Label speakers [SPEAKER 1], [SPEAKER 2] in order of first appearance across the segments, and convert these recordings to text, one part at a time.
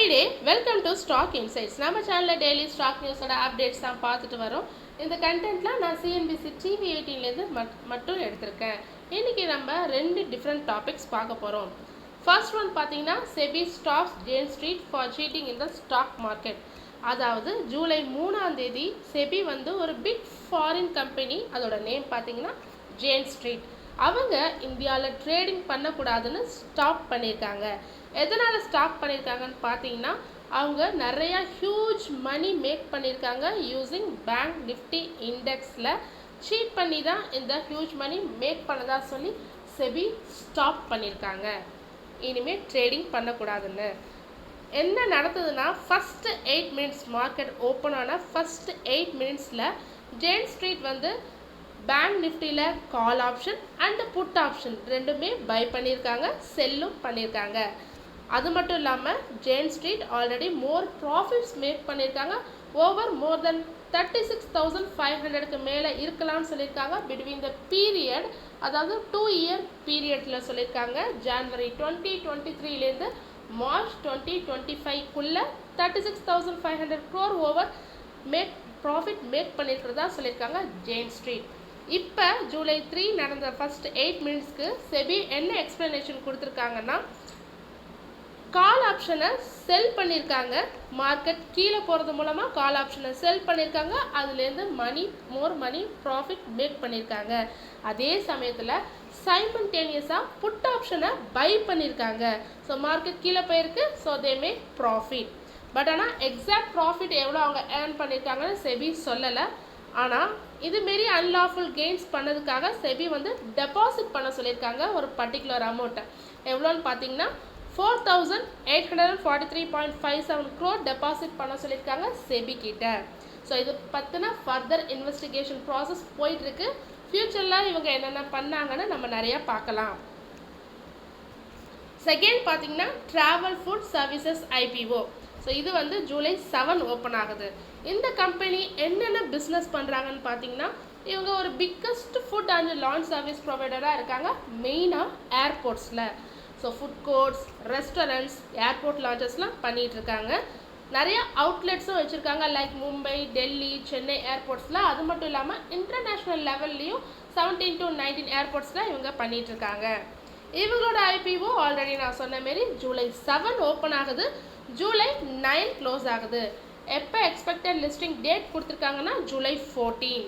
[SPEAKER 1] Friday, welcome to Stock Insights. நம்ம சேனலில் daily stock நியூஸோட updates தான் பார்த்துட்டு வரோம். இந்த கண்டென்ட்டில் நான் சிஎன்பிசி டிவி 18லேருந்து மட்டும் எடுத்திருக்கேன். இன்றைக்கி நம்ம ரெண்டு டிஃப்ரெண்ட் டாபிக்ஸ் பார்க்க போகிறோம். ஃபர்ஸ்ட் ஒன் பார்த்தீங்கன்னா SEBI stops Jane Street for cheating in the stock market. அதாவது ஜூலை 3ஆம் தேதி செபி ஒரு பிக் ஃபாரின் கம்பெனி, அதோட நேம் பார்த்தீங்கன்னா ஜேன் ஸ்ட்ரீட், அவங்க இந்தியாவில் ட்ரேடிங் பண்ணக்கூடாதுன்னு ஸ்டாப் பண்ணியிருக்காங்க. எதனால் ஸ்டாப் பண்ணியிருக்காங்கன்னு பார்த்தீங்கன்னா, அவங்க நிறையா ஹியூஜ் மணி மேக் பண்ணியிருக்காங்க யூஸிங் பேங்க் நிஃப்டி இண்டெக்ஸில். சீட் பண்ணி தான் இந்த ஹியூஜ் மணி மேக் பண்ணதா சொல்லி செபி ஸ்டாப் பண்ணியிருக்காங்க. இனிமேல் ட்ரேடிங் பண்ணக்கூடாதுன்னு. என்ன நடந்ததுன்னா, ஃபஸ்ட்டு 8 மினிட்ஸ் மார்க்கெட் ஓப்பன் ஆன ஃபஸ்ட்டு 8 மினிட்ஸில் ஜேன் ஸ்ட்ரீட் பேங்க் நிஃப்டியில் call option and put option ரெண்டுமே பை பண்ணியிருக்காங்க, செல்லும் பண்ணியிருக்காங்க. அது மட்டும் இல்லாமல் Jane Street already more profits make பண்ணியிருக்காங்க. மோர் தென் 36,500க்கு மேலே இருக்கலாம்னு சொல்லியிருக்காங்க. பிட்வீன் த பீரியட், அதாவது 2 இயர் பீரியடில் சொல்லியிருக்காங்க. ஜான்வரி 2023லேருந்து மார்ச் 2025க்குள்ளே 36,500 crore ஓவர் ப்ராஃபிட் மேக் பண்ணியிருக்கிறதா சொல்லியிருக்காங்க ஜேன் ஸ்ட்ரீட். இப்போ ஜூலை 3 நடந்த ஃபஸ்ட் 8 மினிட்ஸ்க்கு செபி என்ன எக்ஸ்ப்ளனேஷன் கொடுத்துருக்காங்கன்னா, கால் ஆப்ஷனை செல் பண்ணியிருக்காங்க. மார்க்கெட் கீழே போகிறது மூலமாக கால் ஆப்ஷனை செல் பண்ணியிருக்காங்க. அதுலேருந்து மோர் மணி ப்ராஃபிட் மேக் பண்ணியிருக்காங்க. அதே சமயத்தில் சைமல்டேனியஸாக புட் ஆப்ஷனை பை பண்ணியிருக்காங்க. ஸோ மார்க்கெட் கீழே போயிருக்கு, so they make profit. But ஆனால் எக்ஸாக்ட் ப்ராஃபிட் எவ்வளோ அவங்க ஏர்ன் பண்ணியிருக்காங்கன்னு செபி சொல்லலை. ஆனால் இதுமாரி அன்லாஃபுல் கெயின்ஸ் பண்ணதுக்காக செபி டெபாசிட் பண்ண சொல்லியிருக்காங்க ஒரு பர்டிகுலர் அமௌண்ட்டை. எவ்வளோன்னு பார்த்தீங்கன்னா 4,843.57 crore டெபாசிட் பண்ண சொல்லியிருக்காங்க செபி கிட்ட. ஸோ இது பற்றின ஃபர்தர் இன்வெஸ்டிகேஷன் ப்ராசஸ் போயிட்டுருக்கு. ஃப்யூச்சரில் இவங்க என்னென்ன பண்ணாங்கன்னு நம்ம நிறையா பார்க்கலாம். செகண்ட் பார்த்தீங்கன்னா travel food services IPO. So இது ஜூலை 7 ஓப்பன் ஆகுது. இந்த கம்பெனி என்னென்ன பிஸ்னஸ் பண்ணுறாங்கன்னு பார்த்தீங்கன்னா, இவங்க ஒரு biggest food and lounge service ப்ரொவைடராக இருக்காங்க, மெயினாக ஏர்போர்ட்ஸில். So food courts, restaurants, airport லான்ச்சஸ்லாம் பண்ணிகிட்ருக்காங்க. நிறைய அவுட்லெட்ஸும் வச்சுருக்காங்க, லைக் மும்பை, டெல்லி, சென்னை ஏர்போர்ட்ஸில். அது மட்டும் இல்லாமல் இன்டர்நேஷ்னல் லெவல்லையும் 17 to 19 ஏர்போர்ட்ஸில் இவங்க பண்ணிகிட்ருக்காங்க. இவங்களோட ஐபிஓ ஆல்ரெடி நான் சொன்ன மாரி ஜூலை 7 ஓப்பன் ஆகுது, ஜூலை 9 க்ளோஸ் ஆகுது. எப்போ எக்ஸ்பெக்டட் லிஸ்டிங் டேட் கொடுத்துருக்காங்கன்னா ஜூலை 14.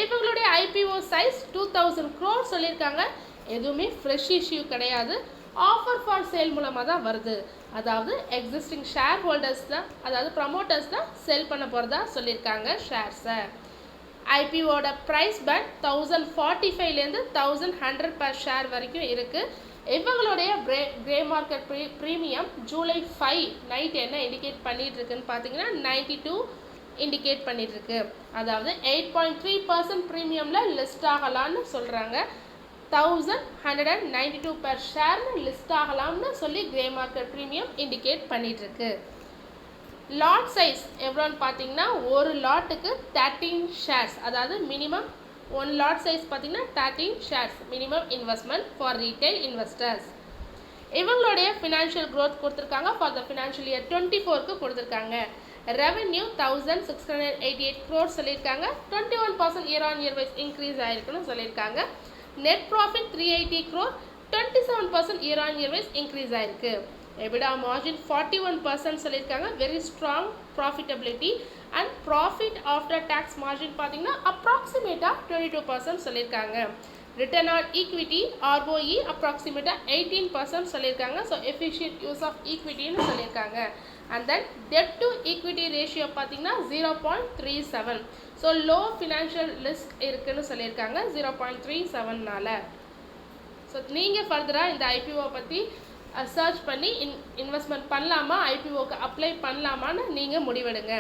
[SPEAKER 1] இவங்களுடைய ஐபிஓ சைஸ் 2,000 crore சொல்லியிருக்காங்க. எதுவுமே ஃப்ரெஷ் இஷ்யூ கிடையாது, ஆஃபர் ஃபார் சேல் மூலமாக தான் வருது. அதாவது எக்ஸிஸ்டிங் ஷேர் ஹோல்டர்ஸ் தான், அதாவது ப்ரமோட்டர்ஸ் தான் செல் பண்ண போகிறதா சொல்லியிருக்காங்க ஷேர்ஸை. ஐபிஓட ப்ரைஸ் பேண்ட் 1,045லேருந்து 1,100 per ஷேர் வரைக்கும் இருக்குது. இவங்களுடைய grey market premium July 5 night என்ன இண்டிகேட் பண்ணிகிட்ருக்குன்னு பார்த்தீங்கன்னா 92 இண்டிகேட் பண்ணிகிட்ருக்கு. அதாவது 8.3% ப்ரீமியமில் லிஸ்ட் ஆகலான்னு சொல்கிறாங்க. 1,192 per ஷேர்னு லிஸ்ட் ஆகலாம்னு சொல்லி கிரே மார்க்கெட் ப்ரீமியம் இண்டிகேட் பண்ணிகிட்ருக்கு. லாட் சைஸ் எவ்வளோன்னு பார்த்தீங்கன்னா, ஒரு லாட்டுக்கு 13 ஷேர்ஸ், அதாவது மினிமம் 1 லாட் சைஸ் பார்த்தீங்கன்னா 13 shares minimum investment for retail investors. இவங்களுடைய ஃபினான்ஷியல் க்ரோத் கொடுத்துருக்காங்க. ஃபார் த ஃபினான்ஷியல் இயர் 24க்கு கொடுத்துருக்காங்க. ரெவென்யூ 1,688 crore சொல்லியிருக்காங்க. 21% year on year wise increase ஆகிருக்குன்னு சொல்லியிருக்காங்க. Net profit 380 crore, 27% year on year wise increase ஆகிருக்கு. எபிடா மார்ஜின் 41% சொல்லியிருக்காங்க. Very strong profitability. And profit after tax margin பார்த்தீங்கன்னா அப்ராக்சிமேட்டாக 22% சொல்லியிருக்காங்க. ரிட்டர்ன் ஆன் ஈக்விட்டி ROE அப்ராக்சிமேட்டாக 18% சொல்லியிருக்காங்க. ஸோ எஃபிஷியன்ட் யூஸ் ஆஃப் ஈக்விட்டின்னு சொல்லியிருக்காங்க. And then debt to equity ratio பார்த்தீங்கன்னா 0.37. ஸோ லோ ஃபினான்ஷியல் ரிஸ்க் இருக்குதுன்னு சொல்லியிருக்காங்க 0.37னால. ஸோ நீங்கள் ஃபர்தராக இந்த ஐபிஓ பற்றி சர்ச் பண்ணி இன்வெஸ்ட்மெண்ட் பண்ணலாமா, ஐபிஓக்கு அப்ளை பண்ணலாமான்னு நீங்கள் முடிவெடுங்க.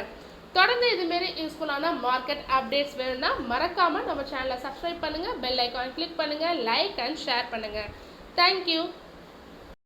[SPEAKER 1] தொடர்ந்து இதுமாரி யூஸ்ஃபுல்லான மார்க்கெட் அப்டேட்ஸ் வேணும்னா மறக்காமல் நம்ம சேனலை சப்ஸ்கிரைப் பண்ணுங்கள், பெல் ஐக்கான் கிளிக் பண்ணுங்கள், லைக் அண்ட் ஷேர் பண்ணுங்கள். தேங்க்யூ.